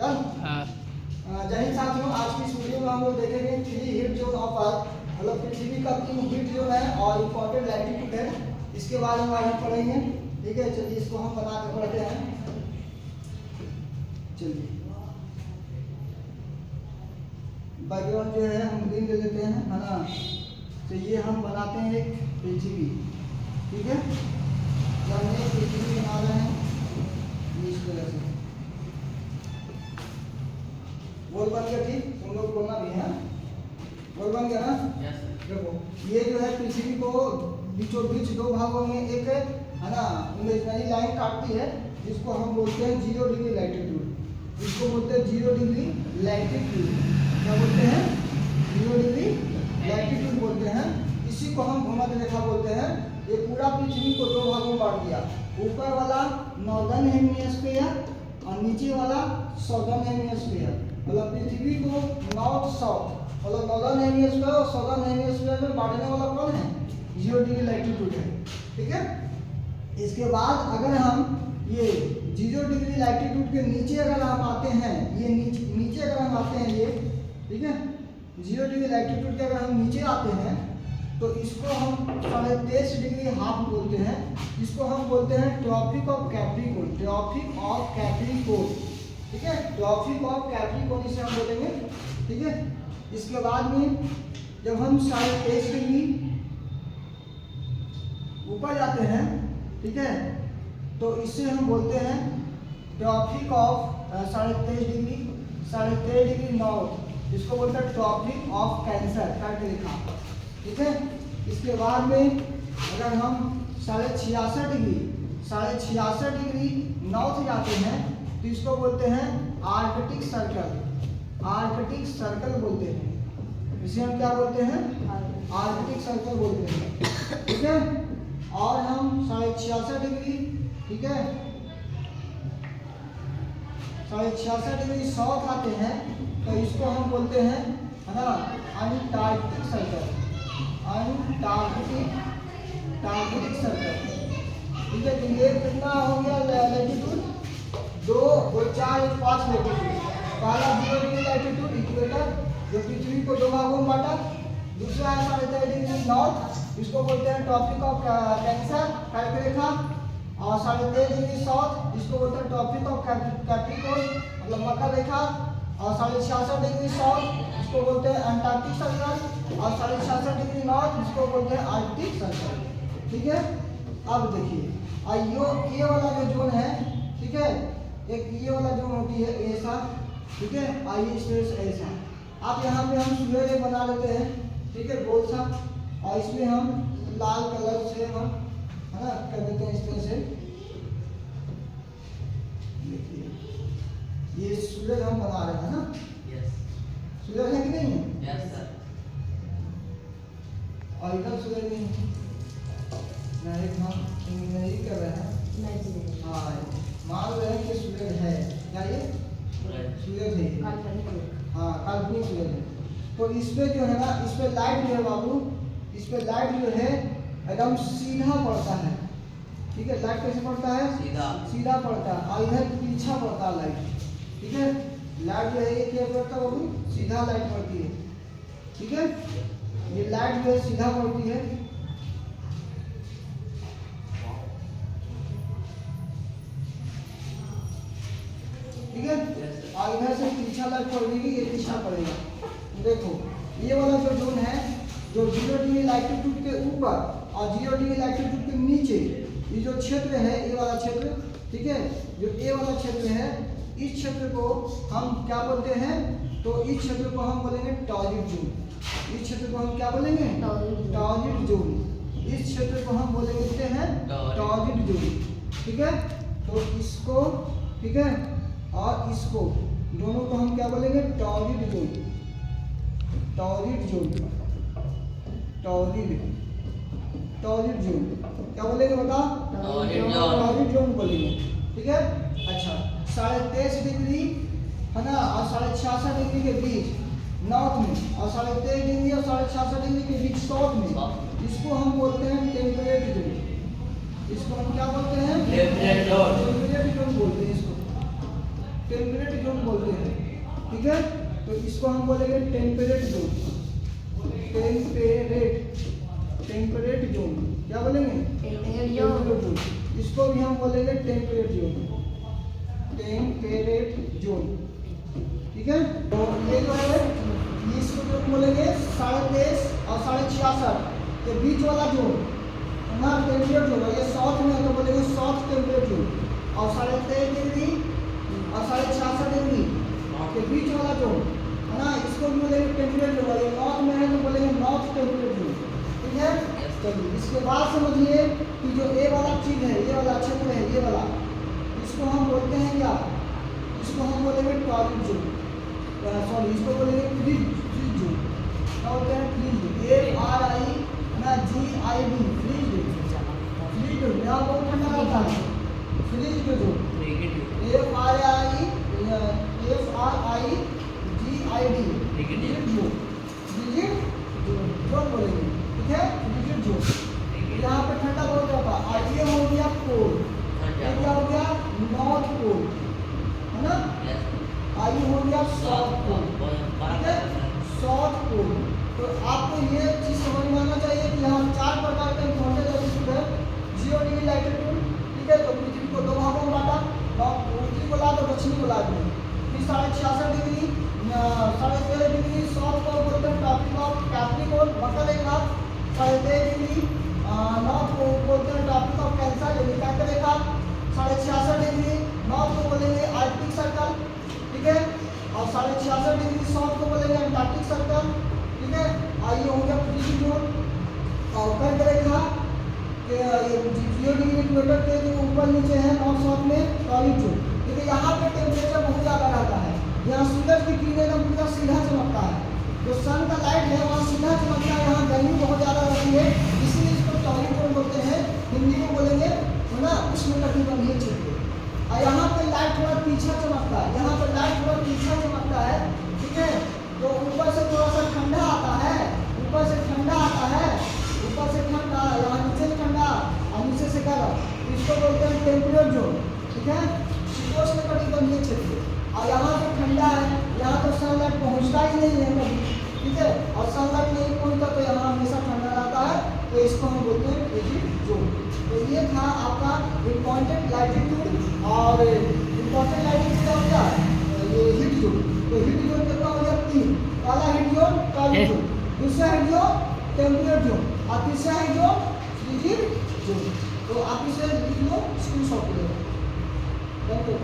जय हिंद साथियों, आज की इस वीडियो में हम लोग देखेंगे 3 हीट जोन ऑफ अर्थ, मतलब पृथ्वी का 3 हीट जोन है और इम्पोर्टेंट लैटिट्यूड है, इसके बारे में आज पढ़ेंगे। ठीक है, चलिए इसको हम बना के पढ़ते हैं। चलिए बैकग्राउंड जो है हम ग्रीन ले लेते हैं, है ना। तो ये हम बनाते हैं एक पृथ्वी। ठीक है, जब हम एक पृथ्वी बना रहे हैं इस तरह से गोल बन गया। ठीक, तुम लोग बोलना भी है, गोल बन गया ना। देखो ये जो है पृथ्वी को बीचों बीच 2 भागों में एक है ना इमेजिनरी लाइन काटती है, जिसको हम बोलते हैं 0 डिग्री लैटिट्यूड। इसको बोलते हैं 0 डिग्री लैटिट्यूड। क्या बोलते हैं? 0 डिग्री लैटिट्यूड बोलते हैं। इसी को हम भूमध्य रेखा बोलते हैं। ये पूरा पृथ्वी को 2 भागों में बांट दिया, ऊपर वाला नॉर्दर्न हेमिस्फीयर और नीचे वाला साउदर्न हेमिस्फीयर। मतलब पृथ्वी को नॉर्थ साउथ, मतलब नॉर्दर्न हेमिस्फीयर और साउदर्न हेमिस्फीयर में बांटने वाला कौन है? 0 डिग्री लैटिट्यूड है। ठीक है, इसके बाद अगर हम ये 0 डिग्री लैटिट्यूड के नीचे अगर हम आते हैं, ये नीचे अगर हम आते हैं ये, ठीक है, 0 डिग्री लैटिट्यूड के अगर हम नीचे आते हैं तो इसको हम 23.5 डिग्री हाफ बोलते हैं। इसको हम बोलते हैं tropic of Capricorn. Tropic of Capricorn, ठीक है, ट्रॉपिक ऑफ कैप्रिकॉर्न इसे हम बोलेंगे। ठीक है, इसके बाद में जब हम 23.5 डिग्री ऊपर जाते हैं, ठीक है, तो इसे हम बोलते हैं ट्रॉपिक ऑफ 23.5 डिग्री नॉर्थ। इसको बोलते हैं ट्रॉपिक ऑफ कैंसर करके लिखा। ठीक है, इसके बाद में अगर हम 66.5 डिग्री नॉर्थ जाते हैं तो इसको बोलते हैं आर्कटिक सर्कल। आर्कटिक सर्कल बोलते हैं, इसे हम क्या बोलते हैं? आर्कटिक सर्कल बोलते हैं। ठीक है, और हम 66.5 डिग्री, ठीक है, 66.5 डिग्री साउथ आते हैं तो इसको हम बोलते हैं, है ना, अंटार्कटिक सर्कल। Antarctic circle. ठीक है, तो ये कितना हो गया लैटिट्यूड? 2, 4, 5 लैटिट्यूड। पहला 0 डिग्री लैटिट्यूड इक्वेटर, जो पृथ्वी को 2 भागों में बांटा। दूसरा है 23.5 डिग्री नॉर्थ, इसको बोलते हैं ट्रॉपिक ऑफ कैंसर करके रेखा। और 23.5 डिग्री साउथ, इसको बोलते हैं ट्रॉपिक ऑफ कैप्रिकॉर्न, मतलब मकर रेखा। और 66.5 डिग्री साउथ, इसको बोलते हैं अंटार्कटिक सर्कल। और 66.5 डिग्री नॉर्थ, इसको बोलते हैं आर्कटिक सर्कल। ठीक है, अब देखिए ये वाला जो जोन है, ठीक है, एक ये वाला जोन होती है ऐसा, ठीक है, आइए स्पेस ऐसा। अब यहाँ पे हम सूर्य बना लेते हैं, ठीक है, गोल सा, और इसमें हम लाल कलर से हम, है ना, कर देते हैं इस तरह से। देखिए ये सूरज हम बना रहे हैं ना। यस, सूरज है कि नहीं है? Yes sir. और इधर सूरज नहीं है, डायरेक्ट हम इंजीनियरिंग कर रहे हैं। हाँ, मान रहे हैं कि सूरज है, क्या ये सूरज है? हाँ, काल्पनिक सूरज है। तो इस पे जो है ना, इस पे लाइट जो है बाबू, इस पे लाइट जो है एकदम सीधा पड़ता है। ठीक है, लाइट कैसे पड़ता है? सीधा पड़ता है, और इधर पीछा पड़ता है लाइट। ठीक है, लाइट जो है ये क्या पड़ता है बाबू? सीधा लाइट पड़ती है। ठीक है, ये लाइट जो है सीधा पड़ती है। ठीक है, और इधर से पीछा लाइट पड़ेगी, ये पीछा पड़ेगा। देखो ये वाला जो जोन है, जो 0 डिग्री लैटिट्यूड के ऊपर और 0 डिग्री लैटिट्यूड के नीचे, ये जो क्षेत्र है, ये वाला क्षेत्र, ठीक है, जो ये वाला क्षेत्र है, इस क्षेत्र को हम क्या बोलते हैं? तो इस क्षेत्र को हम बोलेंगे टॉर्रिड जोन। इस क्षेत्र को हम क्या बोलेंगे? टॉर्रिड जोन। इस क्षेत्र को हम बोलेंगे हैं टॉर्रिड जोन। ठीक है, तो इसको, ठीक है, और इसको दोनों को हम क्या बोलेंगे? टॉर्रिड जोन। टॉर्रिड जोन, टॉर्रिड जोन क्या बोलेंगे? बताओ, टॉर्रिड जोन बोलेंगे। ठीक है, अच्छा, 23.5 डिग्री, है ना, और 66.5 डिग्री के बीच नॉर्थ में, और 23.5 डिग्री और 66.5 डिग्री के बीच साउथ में, इसको हम बोलते हैं टेम्परेट जोन। इसको हम क्या बोलते हैं? टेम्परेट जोन बोलते हैं। इसको टेम्परेट जोन बोलते हैं। ठीक है, तो इसको हम बोलेंगे टेम्परेट जोन। टेम्परेट जोन क्या बोलेंगे? Temperate zone. इसको भी हम बोलेंगे टेम्परेट जोन। टेम्परेट जोन, ठीक है। तो ये जो है इसको जो बोलेंगे 23.5 और 66.5 के बीच वाला जोन ना टेम्परेट जोन। ये साउथ में है तो बोलेंगे साउथ टेम्परेट जोन। और 23.5 डिग्री और 66.5 डिग्री के बीच वाला जोन है ना, इसको भी बोलेंगे टेम्परेट जोन। ये नॉर्थ में है तो बोलेंगे नॉर्थ टेम्परेट जोन, ठीक है। चलिए इसके बाद समझिए कि जो ए वाला चीज है, ये वाला क्षेत्र है, ये वाला, इसको हम बोलते हैं क्या? इसको हम बोलेंगे टॉरिड जोन, सॉरी इसको बोलेंगे फ्रीज जोन। क्या बोलते हैं? Frigid, FRIGID, frigid. यहाँ बहुत ठंडा रहता है, frigid zone. FRIGID, frigid zone बोलेंगे, ठीक है, फ्रीज जोन। यहाँ पे ठंडा बहुत रहता है। और ये हो गया पोल, ये क्या हो गया? नॉर्थ पोल, है ना। आयु हो गया साउथ पोल, ठीक है, साउथ पोल। तो आपको ये चीज समझ में आना चाहिए कि यहाँ 4 प्रकार के इम्पोर्टेंट एल्टीट्यूड है। 0 डिग्री लैटिट्यूड, ठीक है, तो पृथ्वी को 2 भागों में बांटा, उत्तरी गोलार्ध और दक्षिणी गोलार्ध में। फिर 66.5 डिग्री, 13.5 डिग्री साउथ को बोलते हैं ट्रॉपिक ऑफ कैप्रिकॉर्न, मकर रेखा। 13.5 डिग्री नॉर्थ को बोलते हैं ट्रॉपिक ऑफ कैंसर, यानी कर्क रेखा। 66.5 डिग्री नॉर्थ को बोलेंगे आर्कटिक सर्कल, ठीक है। और 66.5 डिग्री साउथ को बोलेंगे अंटार्कटिक सर्कल, ठीक है। आइए हो गया फ्रीज जोन। और कर्क रेखा के 0 डिग्री इक्वेटर के जो ऊपर नीचे है नॉर्थ साउथ में टॉरिड जोन, क्योंकि यहाँ पे टेम्परेचर बहुत ज़्यादा रहता है। यहाँ सूरज की किरणें एकदम पूरा सीधा चमकता है, जो सन का लाइट है वहाँ सीधा चमकता है, यहाँ गर्मी बहुत ज़्यादा रहती है, इसीलिए इसको टॉरिड जोन बोलते हैं। हिंदी में बोलेंगे है ना उष्णकटिबंधीय क्षेत्र। और यहाँ पे लाइट थोड़ा पीछा चमकता है, यहाँ पे लाइट थोड़ा पीछा चमकता है, ठीक है। तो ऊपर से थोड़ा सा ठंडा आता है, ऊपर से ठंडा आता है, ऊपर से ठंडा, यहाँ नीचे ठंडा और नीचे से गर्म, इसको बोलते हैं टेम्परेट जोन, ठीक है, शीतोष्णकटिबंधीय क्षेत्र। और यहाँ पे ठंडा है, यहाँ तो सनलाइट पहुँचता ही नहीं है कभी, ठीक है, और सनलाइट नहीं पहुँचता तो यहाँ हमेशा ठंडा रहता है, तो इसको हम बोलते हैं फ्रीज जोन। तो ये था आपका इम्पोर्टेंट लैटिट्यूड। और इम्पोर्टेंट लैटिट्यूड का क्या है? ये हीट जोन। तो हीट जोन कितना हो गया? 3। पहला हीट जोन टॉरिड जोन, दूसरा हीट जोन टेम्परेट जोन और तीसरा हीट जोन फ्रीज जोन। तो आप इसे लिख लो स्क्रीनशॉट ले लो। Thank you.